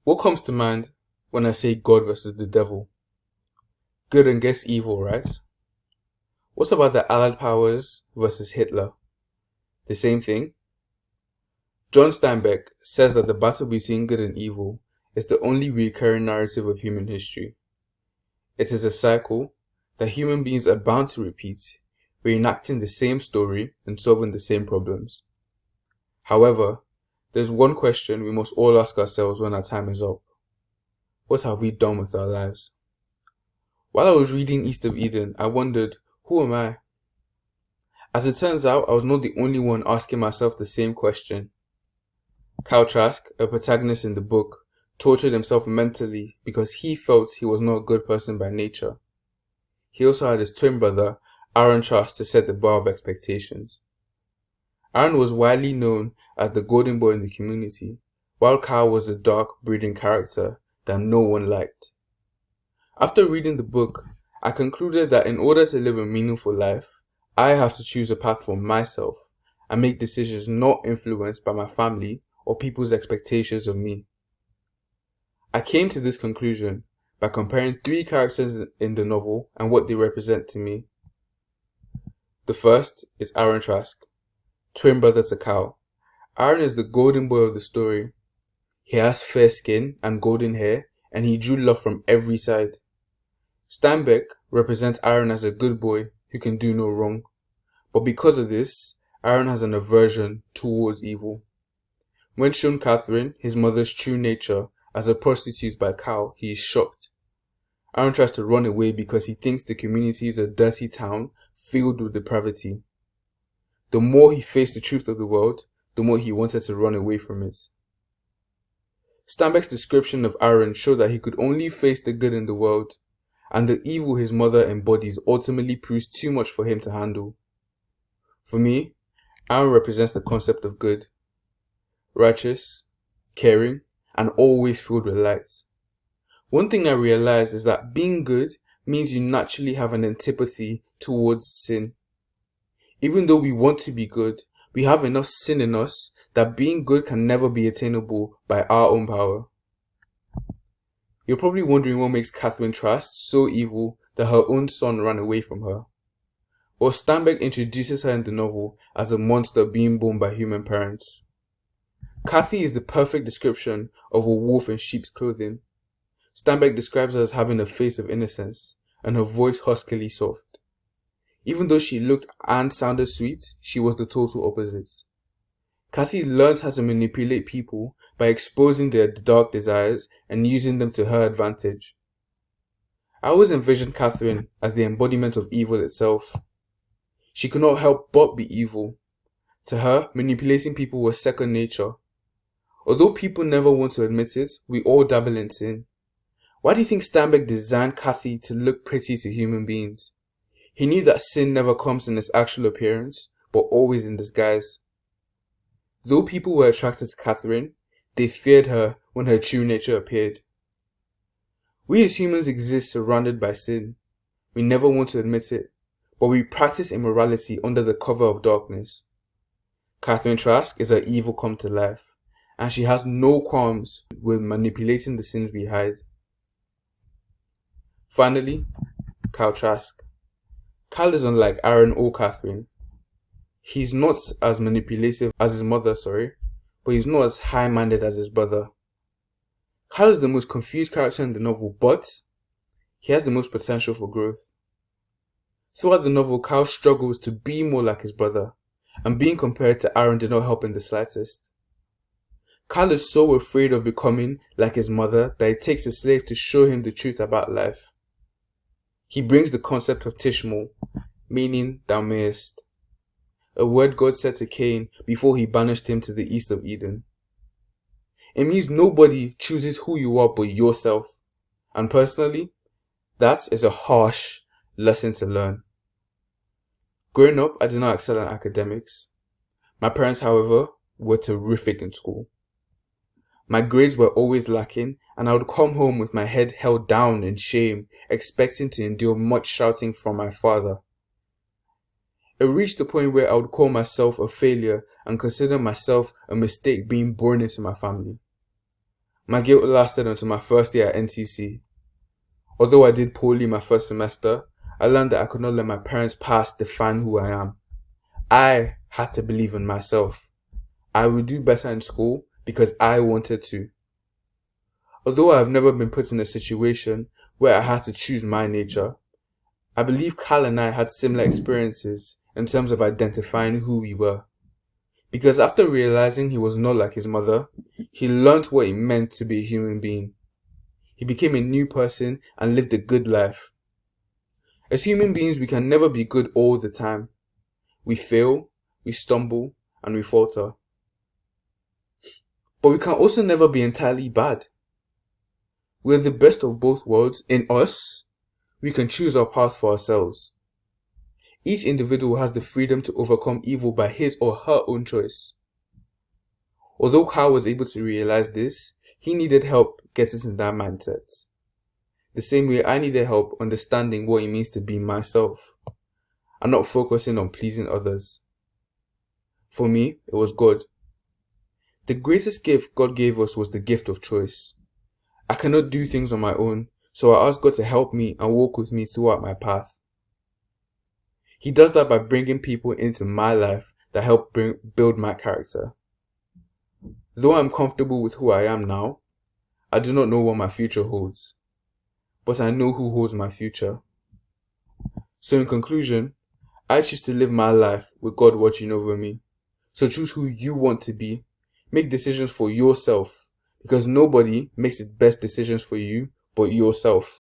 What comes to mind when I say God versus the devil? Good against evil, right? What's about the Allied powers versus Hitler? The same thing? John Steinbeck says that the battle between good and evil is the only recurring narrative of human history. It is a cycle that human beings are bound to repeat, reenacting the same story and solving the same problems. However, there's one question we must all ask ourselves when our time is up. What have we done with our lives? While I was reading East of Eden, I wondered, who am I? As it turns out, I was not the only one asking myself the same question. Cal Trask, a protagonist in the book, tortured himself mentally because he felt he was not a good person by nature. He also had his twin brother, Aaron Trask, to set the bar of expectations. Aaron was widely known as the golden boy in the community, while Cal was the dark, brooding character that no one liked. After reading the book, I concluded that in order to live a meaningful life, I have to choose a path for myself and make decisions not influenced by my family or people's expectations of me. I came to this conclusion by comparing three characters in the novel and what they represent to me. The first is Aaron Trask, twin brother to Cal. Aaron is the golden boy of the story. He has fair skin and golden hair, and he drew love from every side. Steinbeck represents Aaron as a good boy who can do no wrong, but because of this, Aaron has an aversion towards evil. When shown Catherine, his mother's true nature, as a prostitute by Cal, he is shocked. Aaron tries to run away because he thinks the community is a dirty town filled with depravity. The more he faced the truth of the world, the more he wanted to run away from it. Steinbeck's description of Aaron showed that he could only face the good in the world, and the evil his mother embodies ultimately proves too much for him to handle. For me, Aaron represents the concept of good. Righteous, caring, and always filled with light. One thing I realized is that being good means you naturally have an antipathy towards sin. Even though we want to be good, we have enough sin in us that being good can never be attainable by our own power. You're probably wondering what makes Catherine Trask so evil that her own son ran away from her. Well, Steinbeck introduces her in the novel as a monster being born by human parents. Kathy is the perfect description of a wolf in sheep's clothing. Steinbeck describes her as having a face of innocence and her voice huskily soft. Even though she looked and sounded sweet, she was the total opposite. Kathy learns how to manipulate people by exposing their dark desires and using them to her advantage. I always envisioned Catherine as the embodiment of evil itself. She could not help but be evil. To her, manipulating people was second nature. Although people never want to admit it, we all dabble in sin. Why do you think Steinbeck designed Kathy to look pretty to human beings? He knew that sin never comes in its actual appearance, but always in disguise. Though people were attracted to Catherine, they feared her when her true nature appeared. We as humans exist surrounded by sin. We never want to admit it, but we practice immorality under the cover of darkness. Catherine Trask is her evil come to life, and she has no qualms with manipulating the sins we hide. Finally, Cal Trask. Cal is unlike Aaron or Catherine. He's not as manipulative as his mother, but he's not as high-minded as his brother. Cal is the most confused character in the novel, but he has the most potential for growth. Throughout the novel, Cal struggles to be more like his brother, and being compared to Aaron did not help in the slightest. Cal is so afraid of becoming like his mother that it takes a slave to show him the truth about life. He brings the concept of Tishmal, meaning thou mayest, a word God said to Cain before he banished him to the East of Eden. It means nobody chooses who you are but yourself, and personally, that is a harsh lesson to learn. Growing up, I did not excel in academics. My parents, however, were terrific in school. My grades were always lacking, and I would come home with my head held down in shame, expecting to endure much shouting from my father. It reached the point where I would call myself a failure and consider myself a mistake being born into my family. My guilt lasted until my first year at NCC. Although I did poorly my first semester, I learned that I could not let my parents' past define who I am. I had to believe in myself. I would do better in school because I wanted to. Although I have never been put in a situation where I had to choose my nature, I believe Cal and I had similar experiences in terms of identifying who we were. Because after realizing he was not like his mother, he learned what it meant to be a human being. He became a new person and lived a good life. As human beings, we can never be good all the time. We fail, we stumble, and we falter. But we can also never be entirely bad. We're the best of both worlds. In us, we can choose our path for ourselves. Each individual has the freedom to overcome evil by his or her own choice. Although Kyle was able to realize this, he needed help getting into that mindset. The same way I needed help understanding what it means to be myself and not focusing on pleasing others. For me, it was God. The greatest gift God gave us was the gift of choice. I cannot do things on my own, so I asked God to help me and walk with me throughout my path. He does that by bringing people into my life that help build my character. Though I'm comfortable with who I am now, I do not know what my future holds. But I know who holds my future. So in conclusion, I choose to live my life with God watching over me. So choose who you want to be. Make decisions for yourself, because nobody makes the best decisions for you but yourself.